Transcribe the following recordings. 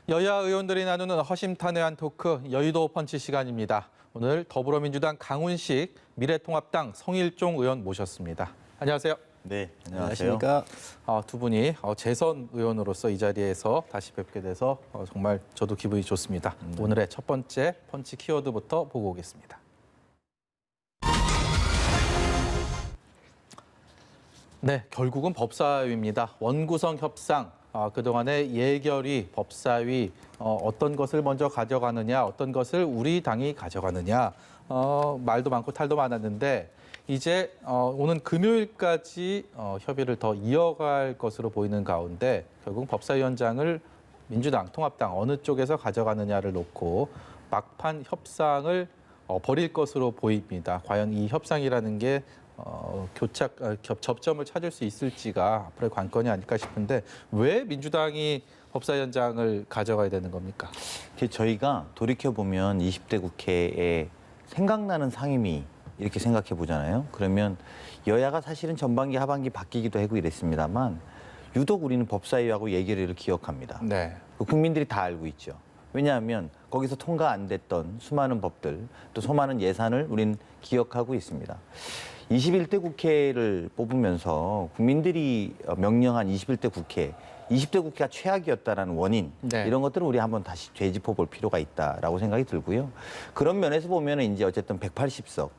여야 의원들이 나누는 허심탄회한 토크, 여의도 펀치 시간입니다. 오늘 더불어민주당 강훈식, 미래통합당 성일종 의원 모셨습니다. 안녕하세요. 네, 안녕하십니까. 두 분이 재선 의원으로서 이 자리에서 다시 뵙게 돼서 정말 저도 기분이 좋습니다. 오늘의 첫 번째 펀치 키워드부터 보고 오겠습니다. 네, 결국은 법사위입니다. 원구성 협상. 그동안의 예결위, 법사위, 어떤 것을 먼저 가져가느냐, 어떤 것을 우리 당이 가져가느냐, 말도 많고 탈도 많았는데 이제 오는 금요일까지 협의를 더 이어갈 것으로 보이는 가운데 결국 법사위원장을 민주당, 통합당 어느 쪽에서 가져가느냐를 놓고 막판 협상을 벌일 것으로 보입니다. 과연 이 협상이라는 게 접점을 찾을 수 있을지가 앞으로의 관건이 아닐까 싶은데 왜 민주당이 법사위원장을 가져가야 되는 겁니까? 저희가 돌이켜보면 20대 국회에 생각나는 상임위 이렇게 생각해 보잖아요. 그러면 여야가 사실은 전반기, 하반기 바뀌기도 하고 이랬습니다만 유독 우리는 법사위하고 예결위를 기억합니다. 네. 국민들이 다 알고 있죠. 왜냐하면 거기서 통과 안 됐던 수많은 법들, 또 수많은 예산을 우린 기억하고 있습니다. 21대 국회를 뽑으면서 국민들이 명령한 21대 국회, 20대 국회가 최악이었다는 원인, 네. 이런 것들을 우리 한번 다시 되짚어 볼 필요가 있다라고 생각이 들고요. 그런 면에서 보면 이제 어쨌든 180석,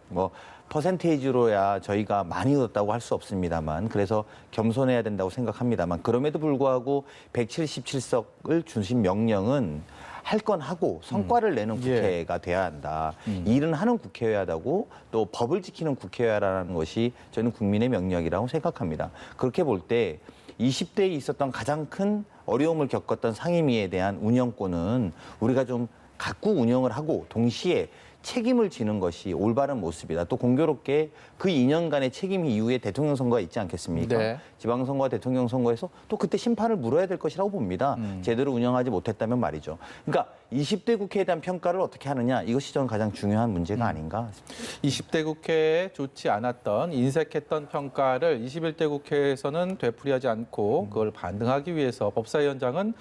퍼센테이지로야 저희가 많이 얻었다고 할 수 없습니다만, 그래서 겸손해야 된다고 생각합니다만, 그럼에도 불구하고 177석을 주신 명령은 할 건 하고 성과를 내는 국회가 돼야 한다. 일은 하는 국회여야 하고 또 법을 지키는 국회여야라는 것이 저는 국민의 명령이라고 생각합니다. 그렇게 볼 때 20대에 있었던 가장 큰 어려움을 겪었던 상임위에 대한 운영권은 우리가 좀 갖고 운영을 하고 동시에 책임을 지는 것이 올바른 모습이다. 또 공교롭게 그 2년간의 책임 이후에 대통령 선거가 있지 않겠습니까? 네. 지방선거와 대통령 선거에서 또 그때 심판을 물어야 될 것이라고 봅니다. 제대로 운영하지 못했다면 말이죠. 그러니까 20대 국회에 대한 평가를 어떻게 하느냐, 이것이 저는 가장 중요한 문제가 아닌가 싶습니다. 20대 국회에 좋지 않았던, 인색했던 평가를 21대 국회에서는 되풀이하지 않고 그걸 반등하기 위해서 법사위원장은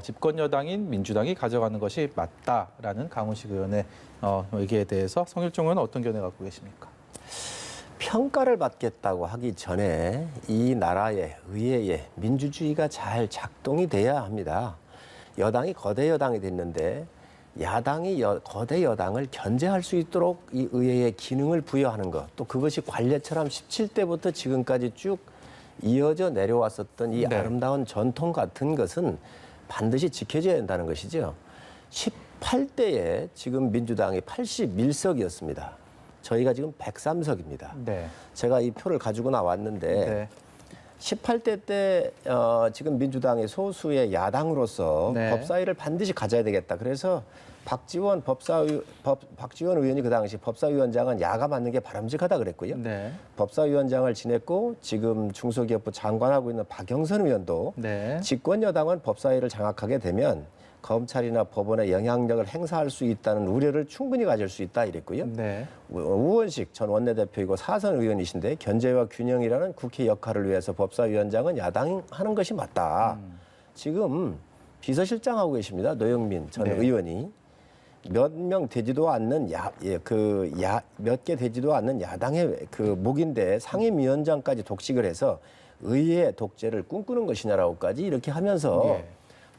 집권 여당인 민주당이 가져가는 것이 맞다라는 강훈식 의원의 얘기에 대해서 성일종 의원은 어떤 견해 갖고 계십니까? 평가를 받겠다고 하기 전에 이 나라의 의회에 민주주의가 잘 작동이 돼야 합니다. 여당이 거대 여당이 됐는데 야당이 거대 여당을 견제할 수 있도록 이 의회에 기능을 부여하는 것, 또 그것이 관례처럼 17대부터 지금까지 쭉 이어져 내려왔었던 이 네. 아름다운 전통 같은 것은 반드시 지켜져야 한다는 것이죠. 18대에 지금 민주당이 81석이었습니다. 저희가 지금 103석입니다. 네. 제가 이 표를 가지고 나왔는데 네. 18대 때 지금 민주당의 소수의 야당으로서 네. 법사위를 반드시 가져야 되겠다. 그래서 박지원 의원이 그 당시 법사위원장은 야가 맡는 게 바람직하다 그랬고요. 네. 법사위원장을 지냈고 지금 중소기업부 장관하고 있는 박영선 의원도 네. 집권 여당은 법사위를 장악하게 되면 검찰이나 법원의 영향력을 행사할 수 있다는 우려를 충분히 가질 수 있다 이랬고요. 네. 우원식 전 원내대표이고 사선 의원이신데 견제와 균형이라는 국회 역할을 위해서 법사위원장은 야당이 하는 것이 맞다. 지금 비서실장하고 계십니다. 노영민 전 네. 의원이 몇 명 되지도 않는 몇 개 되지도 않는 야당의 그 목인데 상임위원장까지 독식을 해서 의회 독재를 꿈꾸는 것이냐라고까지 이렇게 하면서 예.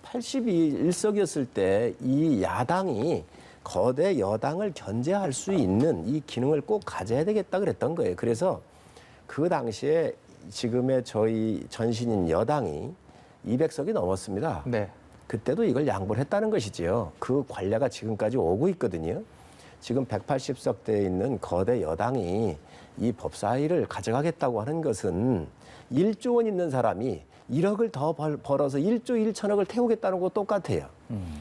81석이었을 때 이 야당이 거대 여당을 견제할 수 있는 이 기능을 꼭 가져야 되겠다 그랬던 거예요. 그래서 그 당시에 지금의 저희 전신인 여당이 200석이 넘었습니다. 네. 그때도 이걸 양보를 했다는 것이지요. 그 관례가 지금까지 오고 있거든요. 지금 180석대에 있는 거대 여당이 이 법사위를 가져가겠다고 하는 것은 1조 원 있는 사람이 1억을 더 벌어서 1조 1천억을 태우겠다는 거 똑같아요.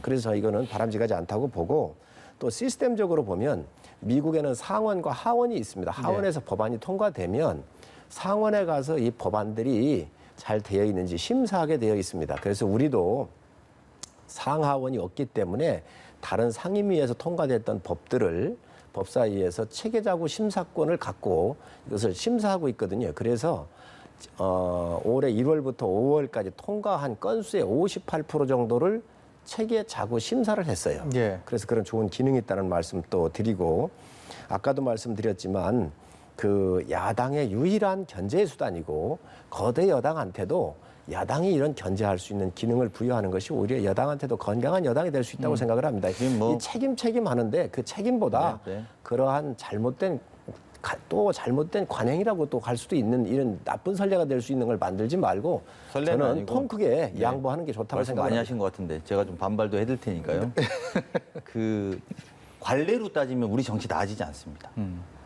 그래서 이거는 바람직하지 않다고 보고 또 시스템적으로 보면 미국에는 상원과 하원이 있습니다. 하원에서 법안이 통과되면 상원에 가서 이 법안들이 잘 되어 있는지 심사하게 되어 있습니다. 그래서 우리도 상하원이 없기 때문에 다른 상임위에서 통과됐던 법들을 법사위에서 체계자구 심사권을 갖고 이것을 심사하고 있거든요. 그래서 올해 1월부터 5월까지 통과한 건수의 58% 정도를 체계 자구 심사를 했어요. 예. 그래서 그런 좋은 기능이 있다는 말씀 또 드리고 아까도 말씀드렸지만 그 야당의 유일한 견제의 수단이고 거대 여당한테도 야당이 이런 견제할 수 있는 기능을 부여하는 것이 오히려 여당한테도 건강한 여당이 될 수 있다고 생각을 합니다. 뭐- 이 책임 하는데 그 책임보다 네, 네. 그러한 잘못된 관행이라고 또 갈 수도 있는 이런 나쁜 선례가 될 수 있는 걸 만들지 말고 선례는 저는 아니고. 통 크게 양보하는 게 좋다고 말씀 많이 생각합니다. 하신 것 같은데 제가 좀 반발도 해드릴 테니까요. 그 관례로 따지면 우리 정치 나아지지 않습니다.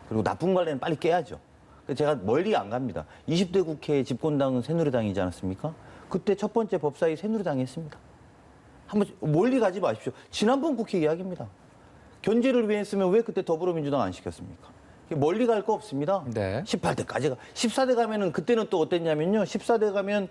그리고 나쁜 관례는 빨리 깨야죠. 그래서 제가 멀리 안 갑니다. 20대 국회 집권당은 새누리당이지 않았습니까? 그때 첫 번째 법사위 새누리당이 했습니다. 한번 멀리 가지 마십시오. 지난번 국회 이야기입니다. 견제를 위해 했으면 왜 그때 더불어민주당 안 시켰습니까? 멀리 갈 거 없습니다. 네. 18대까지가. 14대 가면은 그때는 또 어땠냐면요. 14대 가면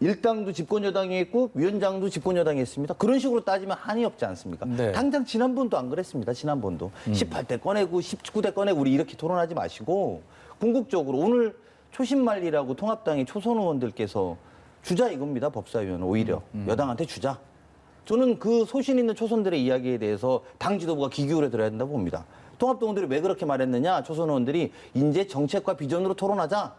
일당도 집권 여당이 했고 위원장도 집권 여당이 했습니다. 그런 식으로 따지면 한이 없지 않습니까? 네. 당장 지난번도 안 그랬습니다. 지난번도. 18대 꺼내고 19대 꺼내고 우리 이렇게 토론하지 마시고 궁극적으로 오늘 초심말리라고 통합당의 초선 의원들께서 주자 이겁니다. 법사위원은 오히려 여당한테 주자. 저는 그 소신 있는 초선들의 이야기에 대해서 당 지도부가 귀 기울여 들어야 된다고 봅니다. 통합당원들이 왜 그렇게 말했느냐? 초선 의원들이 이제 정책과 비전으로 토론하자.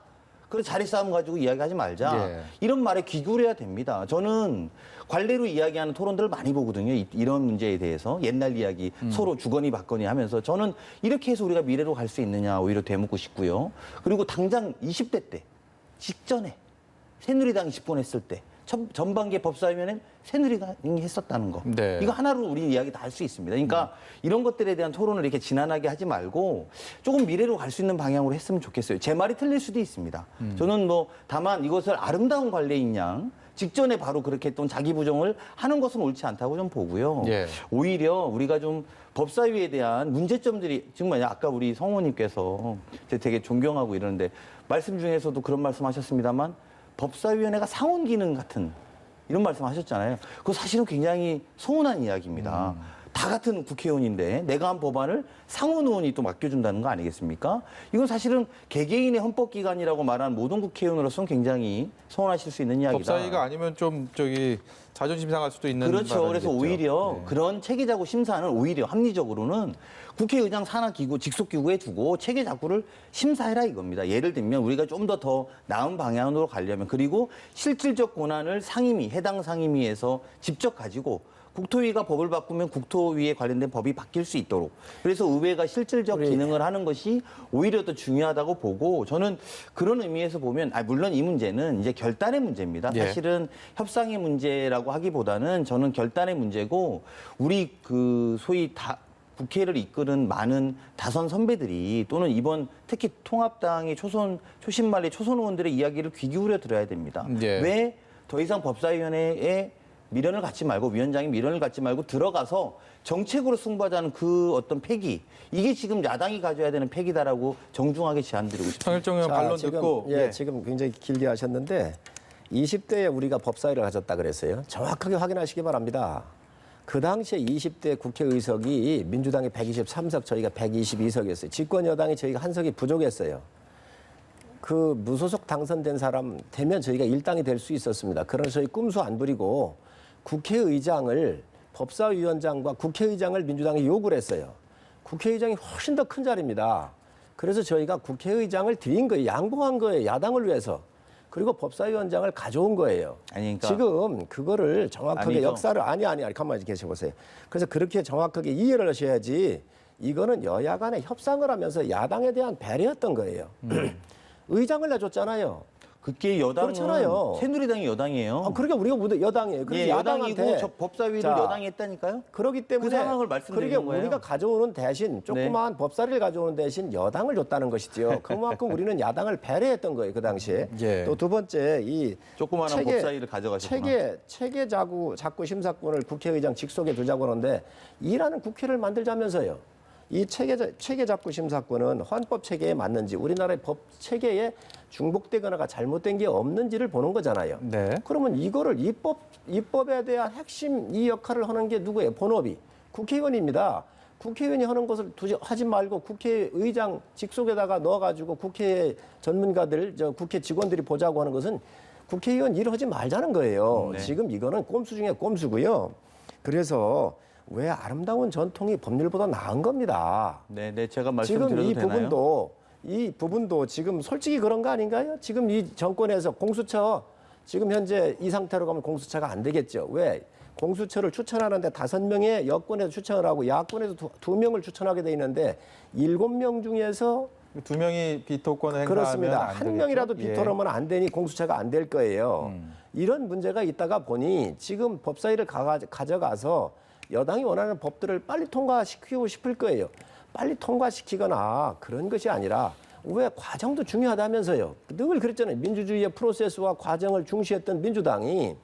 그래서 자리 싸움 가지고 이야기하지 말자. 예. 이런 말에 귀 기울여야 됩니다. 저는 관례로 이야기하는 토론들을 많이 보거든요. 이런 문제에 대해서 옛날 이야기 서로 주거니 받거니 하면서 저는 이렇게 해서 우리가 미래로 갈 수 있느냐 오히려 되묻고 싶고요. 그리고 당장 20대 때 직전에 새누리당이 집권했을 때 전반기에 법사위원회는 새누리당이 했었다는 거. 네. 이거 하나로 우리 이야기 다 할 수 있습니다. 그러니까 이런 것들에 대한 토론을 이렇게 지난하게 하지 말고 조금 미래로 갈 수 있는 방향으로 했으면 좋겠어요. 제 말이 틀릴 수도 있습니다. 저는 뭐 다만 이것을 아름다운 관례인 양 직전에 바로 그렇게 했던 자기 부정을 하는 것은 옳지 않다고 좀 보고요. 예. 오히려 우리가 좀 법사위에 대한 문제점들이 정말 아까 우리 성우님께서 되게 존경하고 이러는데 말씀 중에서도 그런 말씀하셨습니다만 법사위원회가 상원 기능 같은 이런 말씀하셨잖아요. 그거 사실은 굉장히 서운한 이야기입니다. 다 같은 국회의원인데 내가 한 법안을 상원 의원이 또 맡겨준다는 거 아니겠습니까? 이건 사실은 개개인의 헌법기관이라고 말하는 모든 국회의원으로서는 굉장히 서운하실 수 있는 이야기다. 법사위가 아니면 좀 자존심 상할 수도 있는 그렇죠. 그래서 발언이겠죠. 오히려 네. 그런 체계자구 심사는 오히려 합리적으로는 국회의장 산하기구, 직속기구에 두고 체계자구를 심사해라 이겁니다. 예를 들면 우리가 좀 더 나은 방향으로 가려면 그리고 실질적 권한을 상임위, 해당 상임위에서 직접 가지고 국토위가 법을 바꾸면 국토위에 관련된 법이 바뀔 수 있도록 그래서 의회가 실질적 기능을 하는 것이 오히려 더 중요하다고 보고 저는 그런 의미에서 보면 물론 이 문제는 이제 결단의 문제입니다. 예. 사실은 협상의 문제라고 하기보다는 저는 결단의 문제고 우리 그 소위 국회를 이끄는 많은 다선 선배들이 또는 이번 특히 통합당의 초심말리 초선 의원들의 이야기를 귀 기울여 들어야 됩니다. 예. 왜 더 이상 법사위원회에 미련을 갖지 말고 위원장이 미련을 갖지 말고 들어가서 정책으로 승부하자는 그 어떤 패기 이게 지금 야당이 가져야 되는 패기다라고 정중하게 제안드리고 싶습니다. 정일정 의원 반론 지금, 듣고 예, 지금 굉장히 길게 하셨는데 20대에 우리가 법사위를 가졌다 그랬어요. 정확하게 확인하시기 바랍니다. 그 당시에 20대 국회의석이 민주당이 123석, 저희가 122석이었어요. 집권 여당이 저희가 한 석이 부족했어요. 그 무소속 당선된 사람 되면 저희가 일당이 될 수 있었습니다. 그런 저희 꼼수 안 부리고 국회의장을 법사위원장과 국회의장을 민주당이 요구를 했어요. 국회의장이 훨씬 더 큰 자리입니다. 그래서 저희가 국회의장을 드린 거예요. 양보한 거예요. 야당을 위해서. 그리고 법사위원장을 가져온 거예요. 아니, 그러니까 지금 그거를 정확하게 아니죠. 역사를 아니 가만히 계셔보세요. 그래서 그렇게 정확하게 이해를 하셔야지 이거는 여야 간에 협상을 하면서 야당에 대한 배려였던 거예요. 의장을 내줬잖아요. 그게 여당은 그렇잖아요. 새누리당이 여당이에요. 그러니까 우리가 모두 여당이에요. 그래서 예, 야당한테 여당이고 저 법사위를 자, 여당이 했다니까요. 그렇기 때문에 그 상황을 말씀드리는 그러니까 거예요. 우리가 가져오는 대신 조그마한 법사위를 가져오는 대신 여당을 줬다는 것이죠. 그만큼 우리는 야당을 배려했던 거예요. 그 당시에. 예. 또 두 번째 이 조그마한 법사위를 가져가셨구나. 체계 자구 심사권을 국회의장 직속에 두자고 하는데 이라는 국회를 만들자면서요. 이 체계 잡고 심사권은 헌법 체계에 맞는지 우리나라의 법 체계에 중복되거나가 잘못된 게 없는지를 보는 거잖아요. 네. 그러면 이거를 입법에 대한 핵심 이 역할을 하는 게 누구예요? 본업이 국회의원입니다. 국회의원이 하는 것을 하지 말고 국회의장 직속에다가 넣어가지고 국회 전문가들, 국회 직원들이 보자고 하는 것은 국회의원 일을 하지 말자는 거예요. 네. 지금 이거는 꼼수 중에 꼼수고요. 그래서 왜 아름다운 전통이 법률보다 나은 겁니다. 네, 제가 지금 말씀드려도 이 되나요? 부분도 지금 솔직히 그런 거 아닌가요? 지금 이 정권에서 공수처 지금 현재 이 상태로 가면 공수처가 안 되겠죠. 왜? 공수처를 추천하는데 5명의 여권에서 추천을 하고 야권에서 2명을 추천하게 돼 있는데 7명 중에서 2명이 비토권을 행사하면 그렇습니다. 안 한 되겠죠? 명이라도 예. 비토라면 안 되니 공수처가 안 될 거예요. 이런 문제가 있다가 보니 지금 법사위를 가져가서 여당이 원하는 법들을 빨리 통과시키고 싶을 거예요. 빨리 통과시키거나 그런 것이 아니라 왜 과정도 중요하다면서요. 늘 그랬잖아요. 민주주의의 프로세스와 과정을 중시했던 민주당이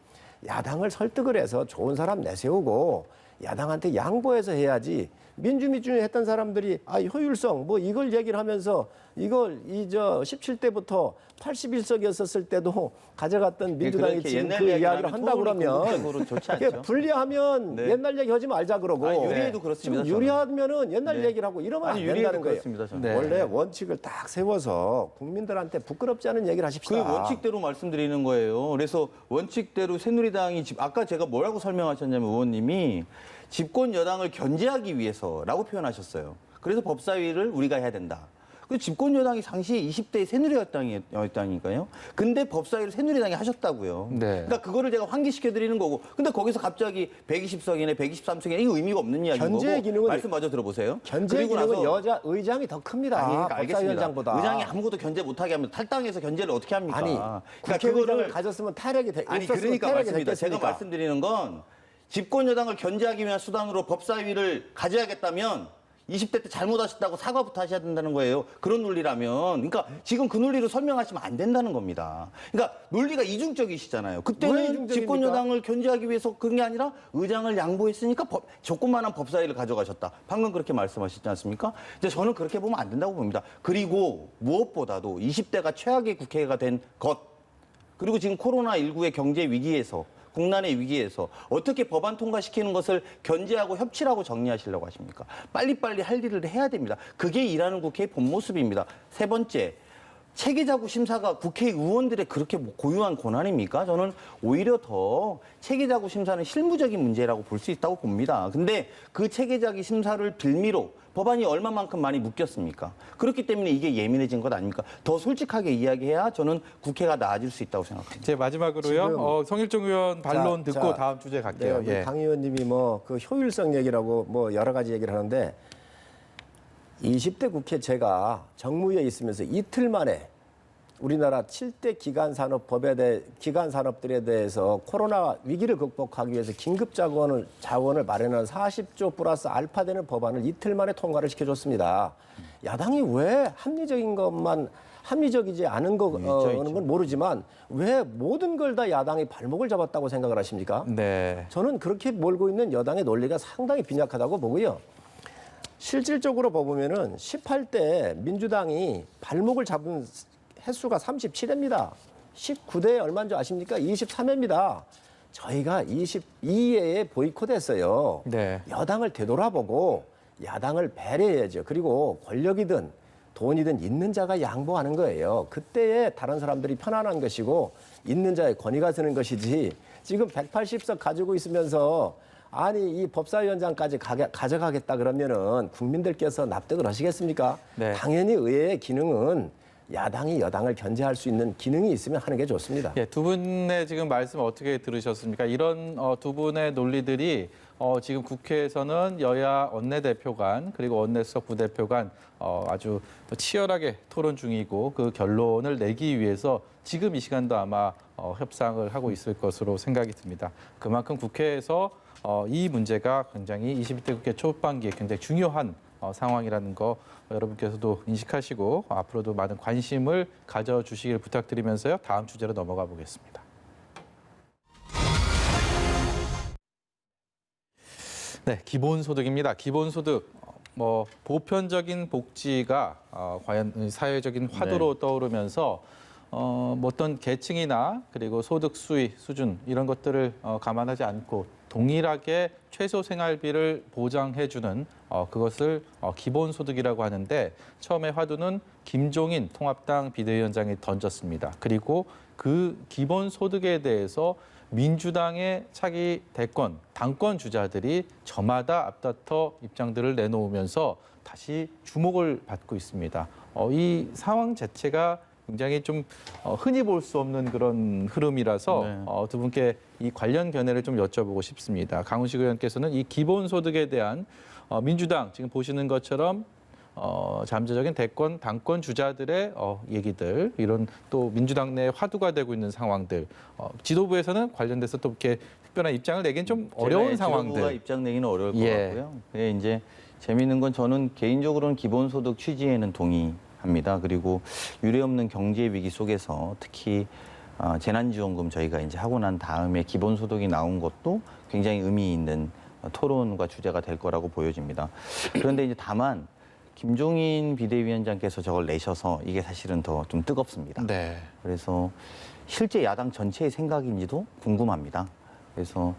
야당을 설득을 해서 좋은 사람 내세우고 야당한테 양보해서 해야지. 민주주의 했던 사람들이 효율성 뭐 이걸 얘기를 하면서 이걸 17대부터 81석이었을 때도 가져갔던 민주당이 그렇게 지금 옛날 그 이야기를 이야기를 하면 한다 그러면 토론이 좋지 이게 않죠. 불리하면 네. 옛날 얘기 하지 말자 그러고 유리해도 그렇습니다, 지금 유리하면은 옛날 얘기를 하고 이러면 안 유리해도 된다는 거예요. 그렇습니다, 저는. 네. 원래 원칙을 딱 세워서 국민들한테 부끄럽지 않은 얘기를 그 하십시다. 원칙대로 말씀드리는 거예요. 그래서 원칙대로 새누리당이 아까 제가 뭐라고 설명하셨냐면 의원님이 집권 여당을 견제하기 위해서라고 표현하셨어요. 그래서 법사위를 우리가 해야 된다. 그 집권 여당이 당시에 20대 새누리당이었다니까요. 근데 법사위를 새누리당이 하셨다고요. 네. 그러니까 그거를 제가 환기시켜 드리는 거고. 근데 거기서 갑자기 120석이네, 123석이네 이거 의미가 없는 이야기인 견제의 거고. 기능은- 말씀 마저 들어보세요. 견제 그리고 기능은 나서 의장이 더 큽니다. 아니, 그러니까 알겠습니다. 법사위원장보다. 의장이 아무것도 견제 못하게 하면 탈당해서 견제를 어떻게 합니까? 아니 그러니까 국회의장을 가졌으면 태력이 아니 없었으면 그러니까 태력이 맞습니다. 제가 됐겠습니까? 말씀드리는 건 집권 여당을 견제하기 위한 수단으로 법사위를 가져야겠다면 20대 때 잘못하셨다고 사과부터 하셔야 된다는 거예요. 그런 논리라면. 그러니까 지금 그 논리로 설명하시면 안 된다는 겁니다. 그러니까 논리가 이중적이시잖아요. 왜 그때는 이중적입니까? 집권 여당을 견제하기 위해서 그런 게 아니라 의장을 양보했으니까 조그마한 법사위를 가져가셨다. 방금 그렇게 말씀하셨지 않습니까? 이제 저는 그렇게 보면 안 된다고 봅니다. 그리고 무엇보다도 20대가 최악의 국회가 된 것, 그리고 지금 코로나19의 경제 위기에서 국난의 위기에서 어떻게 법안 통과시키는 것을 견제하고 협치라고 정리하시려고 하십니까? 빨리빨리 할 일을 해야 됩니다. 그게 일하는 국회의 본 모습입니다. 세 번째, 체계자구 심사가 국회의원들의 그렇게 고유한 권한입니까? 저는 오히려 더 체계자구 심사는 실무적인 문제라고 볼 수 있다고 봅니다. 근데 그 체계자구 심사를 빌미로 법안이 얼마만큼 많이 묶였습니까? 그렇기 때문에 이게 예민해진 것 아닙니까? 더 솔직하게 이야기해야 저는 국회가 나아질 수 있다고 생각합니다. 제 마지막으로요. 지금- 성일종 의원 반론 자, 듣고 자, 다음 주제 네, 갈게요. 우리 강 의원님이 뭐 그 효율성 얘기라고 뭐 여러 가지 얘기를 하는데 20대 국회 제가 정무위에 있으면서 이틀 만에 우리나라 7대 기간 산업들에 대해서 코로나 위기를 극복하기 위해서 긴급 자원을 마련한 40조 플러스 알파 되는 법안을 이틀 만에 통과를 시켜줬습니다. 야당이 왜 합리적이지 않은 건 모르지만 왜 모든 걸 다 야당이 발목을 잡았다고 생각을 하십니까? 네. 저는 그렇게 몰고 있는 여당의 논리가 상당히 빈약하다고 보고요. 실질적으로 보면은 18대 민주당이 발목을 잡은 횟수가 37회입니다. 19대 얼마인 줄 아십니까? 23회입니다. 저희가 22회에 보이콧했어요. 네. 여당을 되돌아보고 야당을 배려해야죠. 그리고 권력이든 돈이든 있는 자가 양보하는 거예요. 그때에 다른 사람들이 편안한 것이고 있는 자의 권위가 서는 것이지 지금 180석 가지고 있으면서 아니 이 법사위원장까지 가져가겠다 그러면은 국민들께서 납득을 하시겠습니까? 네. 당연히 의회의 기능은 야당이 여당을 견제할 수 있는 기능이 있으면 하는 게 좋습니다. 예, 두 분의 지금 말씀 어떻게 들으셨습니까? 이런 두 분의 논리들이 지금 국회에서는 여야 원내대표 간 그리고 원내수석 부대표 간 아주 치열하게 토론 중이고 그 결론을 내기 위해서 지금 이 시간도 아마 협상을 하고 있을 것으로 생각이 듭니다. 그만큼 국회에서 이 문제가 굉장히 21대 국회 초반기에 굉장히 중요한 상황이라는 거 여러분께서도 인식하시고 앞으로도 많은 관심을 가져주시길 부탁드리면서요. 다음 주제로 넘어가 보겠습니다. 네, 기본소득입니다. 기본소득. 뭐 보편적인 복지가 과연 사회적인 화두로 떠오르면서 뭐 어떤 계층이나 그리고 소득 수위 수준 이런 것들을 감안하지 않고 동일하게 최소 생활비를 보장해주는 그것을 기본소득이라고 하는데 처음에 화두는 김종인 통합당 비대위원장이 던졌습니다. 그리고 그 기본소득에 대해서 민주당의 차기 대권, 당권 주자들이 저마다 앞다퉈 입장들을 내놓으면서 다시 주목을 받고 있습니다. 이 상황 자체가 굉장히 좀 흔히 볼 수 없는 그런 흐름이라서 네. 두 분께 이 관련 견해를 좀 여쭤보고 싶습니다. 강훈식 의원께서는 이 기본소득에 대한 민주당 지금 보시는 것처럼 잠재적인 대권, 당권 주자들의 얘기들, 이런 또 민주당 내 화두가 되고 있는 상황들, 지도부에서는 관련돼서 또 이렇게 특별한 입장을 내기는 좀 어려운 지도부가 상황들. 입장 내기는 어려울 것 예. 같고요. 예, 이제 재미있는 건 저는 개인적으로는 기본소득 취지에는 동의합니다. 그리고 유례없는 경제 위기 속에서 특히 재난지원금 저희가 이제 하고 난 다음에 기본소득이 나온 것도 굉장히 의미 있는 토론과 주제가 될 거라고 보여집니다. 그런데 이제 다만 김종인 비대위원장께서 저걸 내셔서 이게 사실은 더 좀 뜨겁습니다. 네. 그래서 실제 야당 전체의 생각인지도 궁금합니다. 그래서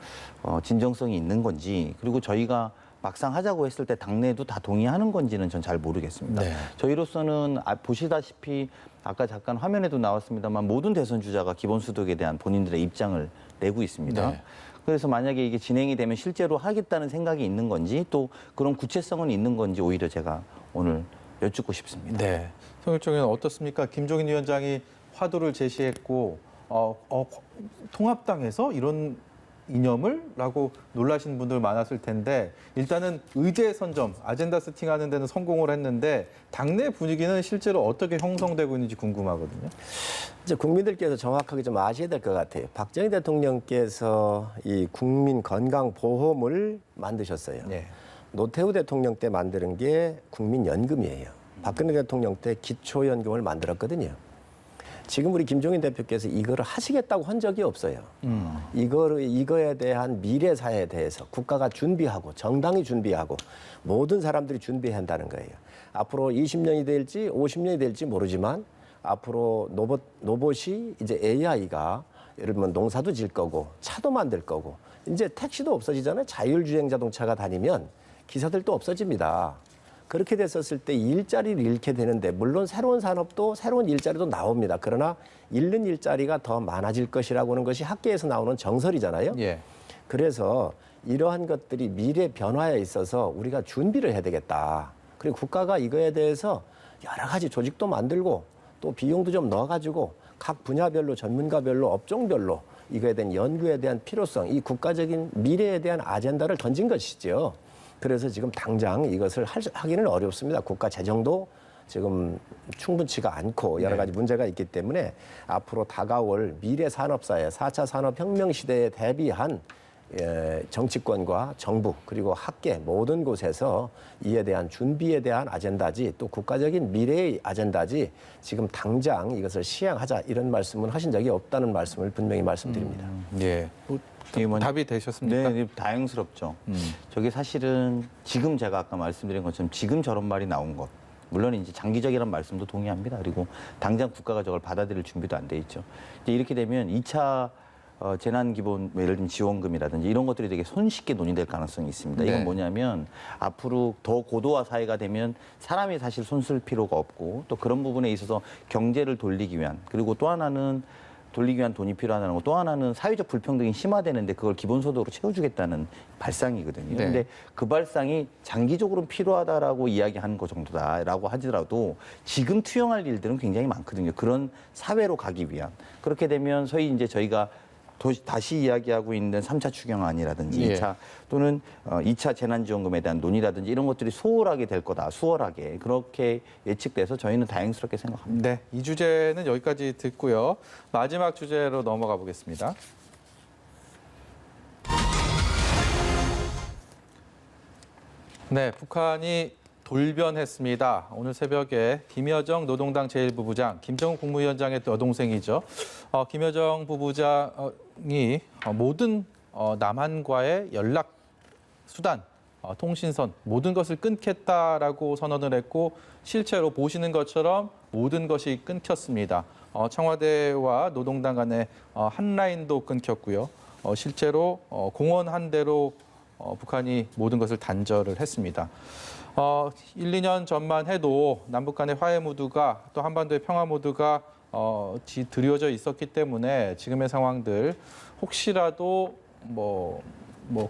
진정성이 있는 건지, 그리고 저희가 막상 하자고 했을 때 당내도 다 동의하는 건지는 전 잘 모르겠습니다. 네. 저희로서는 보시다시피 아까 잠깐 화면에도 나왔습니다만 모든 대선 주자가 기본소득에 대한 본인들의 입장을 내고 있습니다. 네. 그래서 만약에 이게 진행이 되면 실제로 하겠다는 생각이 있는 건지, 또 그런 구체성은 있는 건지 오히려 제가 오늘 여쭙고 싶습니다. 네. 송일종 의원 어떻습니까? 김종인 위원장이 화두를 제시했고 통합당에서 이런 이념을? 라고 놀라신 분들 많았을 텐데 일단은 의제 선점, 아젠다 세팅하는 데는 성공을 했는데 당내 분위기는 실제로 어떻게 형성되고 있는지 궁금하거든요. 이제 국민들께서 정확하게 좀 아셔야 될 것 같아요. 박정희 대통령께서 이 국민 건강 보험을 만드셨어요. 네. 노태우 대통령 때 만드는 게 국민연금이에요. 박근혜 대통령 때 기초연금을 만들었거든요. 지금 우리 김종인 대표께서 이거를 하시겠다고 한 적이 없어요. 이거에 대한 미래 사회에 대해서 국가가 준비하고 정당이 준비하고 모든 사람들이 준비해야 한다는 거예요. 앞으로 20년이 될지 50년이 될지 모르지만 앞으로 로봇이 이제 AI가 예를 들면 농사도 질 거고 차도 만들 거고 이제 택시도 없어지잖아요. 자율주행 자동차가 다니면 기사들도 없어집니다. 그렇게 됐었을 때 일자리를 잃게 되는데 물론 새로운 산업도 새로운 일자리도 나옵니다. 그러나 잃는 일자리가 더 많아질 것이라고 하는 것이 학계에서 나오는 정설이잖아요. 예. 그래서 이러한 것들이 미래 변화에 있어서 우리가 준비를 해야 되겠다. 그리고 국가가 이거에 대해서 여러 가지 조직도 만들고 또 비용도 좀 넣어가지고 각 분야별로 전문가별로 업종별로 이거에 대한 연구에 대한 필요성, 이 국가적인 미래에 대한 아젠다를 던진 것이죠. 그래서 지금 당장 이것을 하기는 어렵습니다. 국가 재정도 지금 충분치가 않고 여러 가지 문제가 있기 때문에 앞으로 다가올 미래 산업사회, 4차 산업혁명 시대에 대비한 정치권과 정부 그리고 학계 모든 곳에서 이에 대한 준비에 대한 아젠다지 또 국가적인 미래의 아젠다지 지금 당장 이것을 시행하자 이런 말씀은 하신 적이 없다는 말씀을 분명히 말씀드립니다. 예. 답이 되셨습니까? 네, 다행스럽죠. 저게 사실은 지금 제가 아까 말씀드린 것처럼 지금 저런 말이 나온 것. 물론 이제 장기적이라는 말씀도 동의합니다. 그리고 당장 국가가 저걸 받아들일 준비도 안 돼 있죠. 이제 이렇게 되면 2차 재난기본 예를 들면 지원금이라든지 이런 것들이 되게 손쉽게 논의될 가능성이 있습니다. 이건 네. 뭐냐면 앞으로 더 고도화 사회가 되면 사람이 사실 손 쓸 필요가 없고 또 그런 부분에 있어서 경제를 돌리기 위한 그리고 또 하나는 돌리기 위한 돈이 필요하다는 거 또 하나는 사회적 불평등이 심화되는데 그걸 기본소득으로 채워주겠다는 발상이거든요. 네. 근데 그 발상이 장기적으로 필요하다라고 이야기하는 것 정도다라고 하더라도 지금 투영할 일들은 굉장히 많거든요. 그런 사회로 가기 위한. 그렇게 되면 소위 이제 저희가 다시 이야기하고 있는 3차 추경안이라든지 예. 2차 또는 2차 재난지원금에 대한 논의라든지 이런 것들이 소홀하게 될 거다. 수월하게. 그렇게 예측돼서 저희는 다행스럽게 생각합니다. 네, 이 주제는 여기까지 듣고요. 마지막 주제로 넘어가 보겠습니다. 네, 북한이 돌변했습니다. 오늘 새벽에 김여정 노동당 제1부부장, 김정은 국무위원장의 여동생이죠. 김여정 부부장이 모든 남한과의 연락 수단, 통신선 모든 것을 끊겠다라고 선언을 했고 실제로 보시는 것처럼 모든 것이 끊겼습니다. 청와대와 노동당 간의 한 라인도 끊겼고요. 실제로 공원 한 대로 북한이 모든 것을 단절을 했습니다. 1, 2년 전만 해도 남북 간의 화해 모드가 또 한반도의 평화 모드가 드려져 있었기 때문에 지금의 상황들 혹시라도 뭐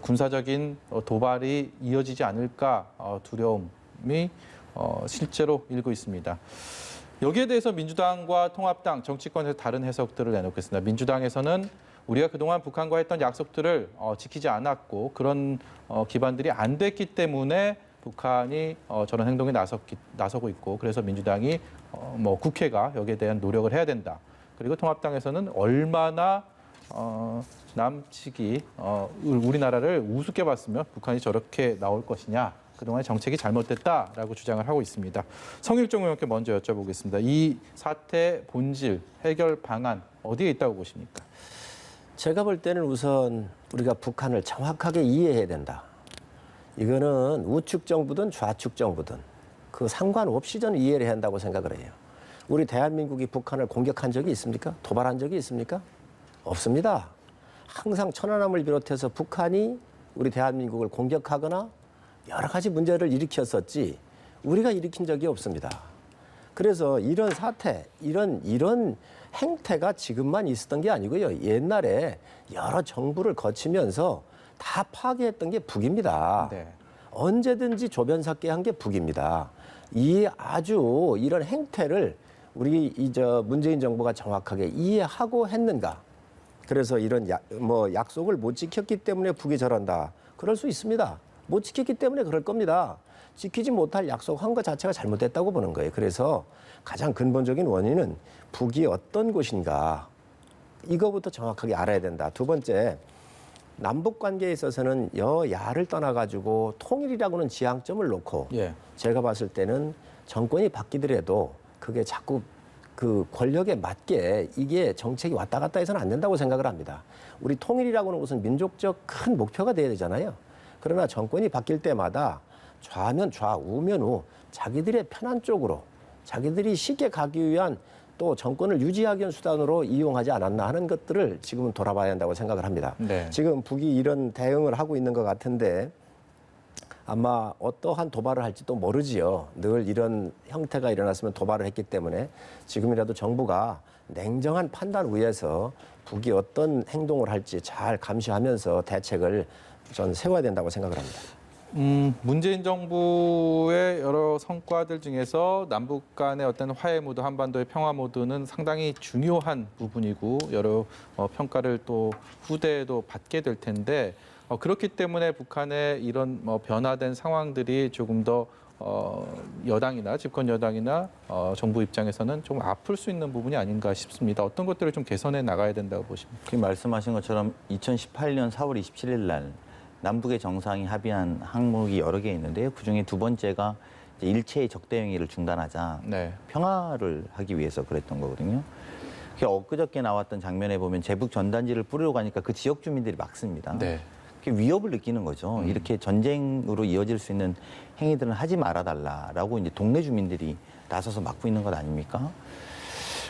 군사적인 도발이 이어지지 않을까 두려움이 실제로 일고 있습니다. 여기에 대해서 민주당과 통합당 정치권에서 다른 해석들을 내놓겠습니다. 민주당에서는 우리가 그동안 북한과 했던 약속들을 지키지 않았고 그런 기반들이 안 됐기 때문에 북한이 저런 행동에 나서고 있고 그래서 민주당이 국회가 여기에 대한 노력을 해야 된다. 그리고 통합당에서는 얼마나 남측이 우리나라를 우습게 봤으면 북한이 저렇게 나올 것이냐. 그동안의 정책이 잘못됐다라고 주장을 하고 있습니다. 성일종 의원께 먼저 여쭤보겠습니다. 이 사태 본질, 해결 방안 어디에 있다고 보십니까? 제가 볼 때는 우선 우리가 북한을 정확하게 이해해야 된다. 이거는 우측 정부든 좌측 정부든 그 상관없이 저는 이해를 해야 한다고 생각을 해요. 우리 대한민국이 북한을 공격한 적이 있습니까? 도발한 적이 있습니까? 없습니다. 항상 천안함을 비롯해서 북한이 우리 대한민국을 공격하거나 여러 가지 문제를 일으켰었지 우리가 일으킨 적이 없습니다. 그래서 이런 사태, 이런 행태가 지금만 있었던 게 아니고요. 옛날에 여러 정부를 거치면서 다 파괴했던 게 북입니다. 네. 언제든지 조변삭게 한 게 북입니다. 이 아주 이런 행태를 우리 문재인 정부가 정확하게 이해하고 했는가? 그래서 이런 약속을 못 지켰기 때문에 북이 저런다. 그럴 수 있습니다. 못 지켰기 때문에 그럴 겁니다. 지키지 못할 약속한 것 자체가 잘못됐다고 보는 거예요. 그래서 가장 근본적인 원인은 북이 어떤 곳인가 이거부터 정확하게 알아야 된다. 두 번째, 남북 관계에 있어서는 여야를 떠나가지고 통일이라고는 지향점을 놓고 제가 봤을 때는 정권이 바뀌더라도 그게 자꾸 그 권력에 맞게 이게 정책이 왔다 갔다 해서는 안 된다고 생각을 합니다. 우리 통일이라고는 우선 민족적 큰 목표가 돼야 되잖아요. 그러나 정권이 바뀔 때마다 좌면 좌, 우면 우, 자기들의 편한 쪽으로 자기들이 쉽게 가기 위한 또 정권을 유지하기 위한 수단으로 이용하지 않았나 하는 것들을 지금은 돌아봐야 한다고 생각을 합니다. 네. 지금 북이 이런 대응을 하고 있는 것 같은데 아마 어떠한 도발을 할지도 모르지요. 늘 이런 형태가 일어났으면 도발을 했기 때문에 지금이라도 정부가 냉정한 판단 위에서 북이 어떤 행동을 할지 잘 감시하면서 대책을 전 세워야 된다고 생각을 합니다. 문재인 정부의 여러 성과들 중에서 남북 간의 어떤 화해 모드, 한반도의 평화 모드는 상당히 중요한 부분이고 여러 평가를 또 후대에도 받게 될 텐데 그렇기 때문에 북한의 이런 변화된 상황들이 조금 더 여당이나 집권 여당이나 정부 입장에서는 좀 아플 수 있는 부분이 아닌가 싶습니다. 어떤 것들을 좀 개선해 나가야 된다고 보십니까? 그 말씀하신 것처럼 2018년 4월 27일 날 남북의 정상이 합의한 항목이 여러 개 있는데요. 그중에 두 번째가 이제 일체의 적대 행위를 중단하자 네. 평화를 하기 위해서 그랬던 거거든요. 엊그저께 나왔던 장면에 보면 제북 전단지를 뿌리러 가니까 그 지역 주민들이 막습니다. 네. 위협을 느끼는 거죠. 이렇게 전쟁으로 이어질 수 있는 행위들은 하지 말아달라라고 이제 동네 주민들이 나서서 막고 있는 것 아닙니까?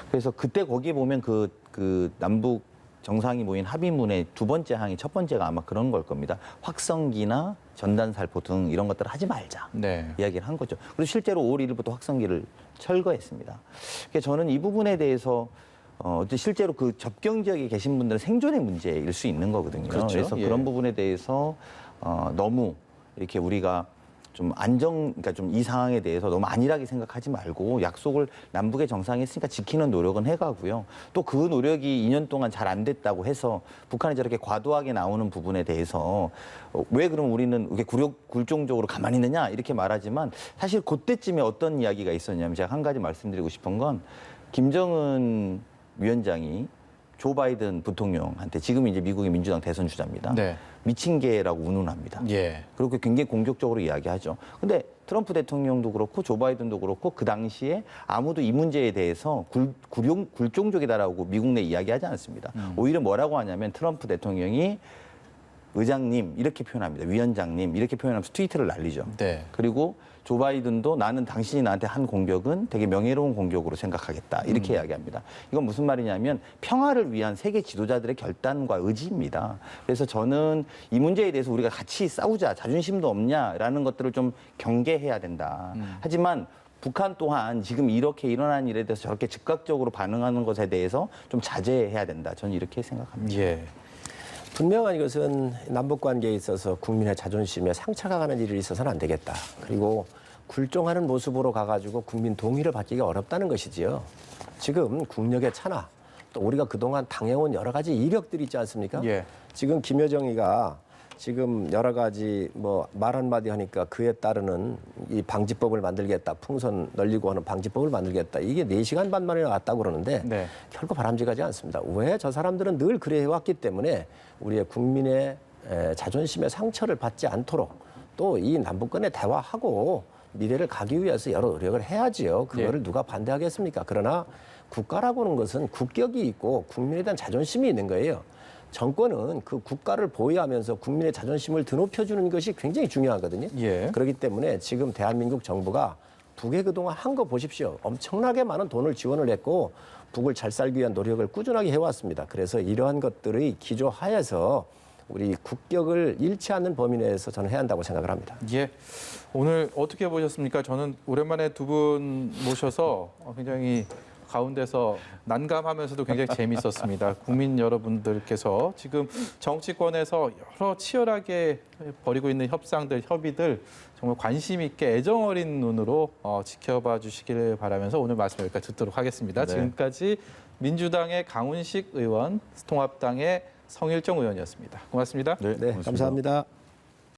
그래서 그때 거기에 보면 그 남북 정상이 모인 합의문의 두 번째 항이 첫 번째가 아마 그런 걸 겁니다. 확성기나 전단살포 등 이런 것들을 하지 말자 네. 이야기를 한 거죠. 그리고 실제로 5월 1일부터 확성기를 철거했습니다. 그러니까 저는 이 부분에 대해서 실제로 그 접경 지역에 계신 분들은 생존의 문제일 수 있는 거거든요. 그렇죠. 그래서 예. 그런 부분에 대해서 너무 이렇게 우리가 좀 그러니까 좀 이 상황에 대해서 너무 안일하게 생각하지 말고 약속을 남북의 정상이 했으니까 지키는 노력은 해가고요. 또 그 노력이 2년 동안 잘 안 됐다고 해서 북한이 저렇게 과도하게 나오는 부분에 대해서 왜 그럼 우리는 이렇게 굴종적으로 가만히 있느냐 이렇게 말하지만 사실 그때쯤에 어떤 이야기가 있었냐면 제가 한 가지 말씀드리고 싶은 건 김정은 위원장이 조 바이든 부통령한테 지금 이제 미국의 민주당 대선 주자입니다. 네. 미친 개라고 운운합니다. 예. 그리고 굉장히 공격적으로 이야기하죠. 근데 트럼프 대통령도 그렇고 조 바이든도 그렇고 그 당시에 아무도 이 문제에 대해서 굴종족이다라고 미국 내 이야기하지 않았습니다. 오히려 뭐라고 하냐면 트럼프 대통령이 의장님 이렇게 표현합니다. 위원장님 이렇게 표현하면서 트위터를 날리죠. 네. 그리고 조 바이든도 나는 당신이 나한테 한 공격은 되게 명예로운 공격으로 생각하겠다. 이렇게 이야기합니다. 이건 무슨 말이냐면 평화를 위한 세계 지도자들의 결단과 의지입니다. 그래서 저는 이 문제에 대해서 우리가 같이 싸우자. 자존심도 없냐라는 것들을 좀 경계해야 된다. 하지만 북한 또한 지금 이렇게 일어난 일에 대해서 저렇게 즉각적으로 반응하는 것에 대해서 좀 자제해야 된다. 저는 이렇게 생각합니다. 예. 분명한 이것은 남북 관계에 있어서 국민의 자존심에 상처가 가는 일이 있어서는 안 되겠다. 그리고 굴종하는 모습으로 가가지고 국민 동의를 받기가 어렵다는 것이지요. 지금 국력의 차나 또 우리가 그동안 당해온 여러 가지 이력들이 있지 않습니까? 예. 지금 김여정이가 지금 여러 가지 뭐 말 한마디 하니까 그에 따르는 이 방지법을 만들겠다. 풍선 널리고 하는 방지법을 만들겠다. 이게 4시간 반 만에 나왔다고 그러는데 네. 결코 바람직하지 않습니다. 왜 저 사람들은 늘 그래 해왔기 때문에 우리의 국민의 자존심의 상처를 받지 않도록 또 이 남북 간에 대화하고 미래를 가기 위해서 여러 노력을 해야지요. 그거를 누가 반대하겠습니까? 그러나 국가라고 하는 것은 국격이 있고 국민에 대한 자존심이 있는 거예요. 정권은 그 국가를 보유하면서 국민의 자존심을 드높여주는 것이 굉장히 중요하거든요. 예. 그렇기 때문에 지금 대한민국 정부가 북에 그동안 한 거 보십시오. 엄청나게 많은 돈을 지원을 했고 북을 잘 살기 위한 노력을 꾸준하게 해왔습니다. 그래서 이러한 것들의 기조하에서 우리 국격을 잃지 않는 범위 내에서 저는 해야 한다고 생각을 합니다. 예. 오늘 어떻게 보셨습니까? 저는 오랜만에 두 분 모셔서 굉장히 가운데서 난감하면서도 굉장히 재미있었습니다. 국민 여러분들께서 지금 정치권에서 여러 치열하게 벌이고 있는 협상들, 협의들 정말 관심 있게 애정 어린 눈으로 지켜봐 주시기를 바라면서 오늘 말씀 여기까지 듣도록 하겠습니다. 네. 지금까지 민주당의 강훈식 의원, 통합당의 성일정 의원이었습니다. 고맙습니다. 네, 감사합니다.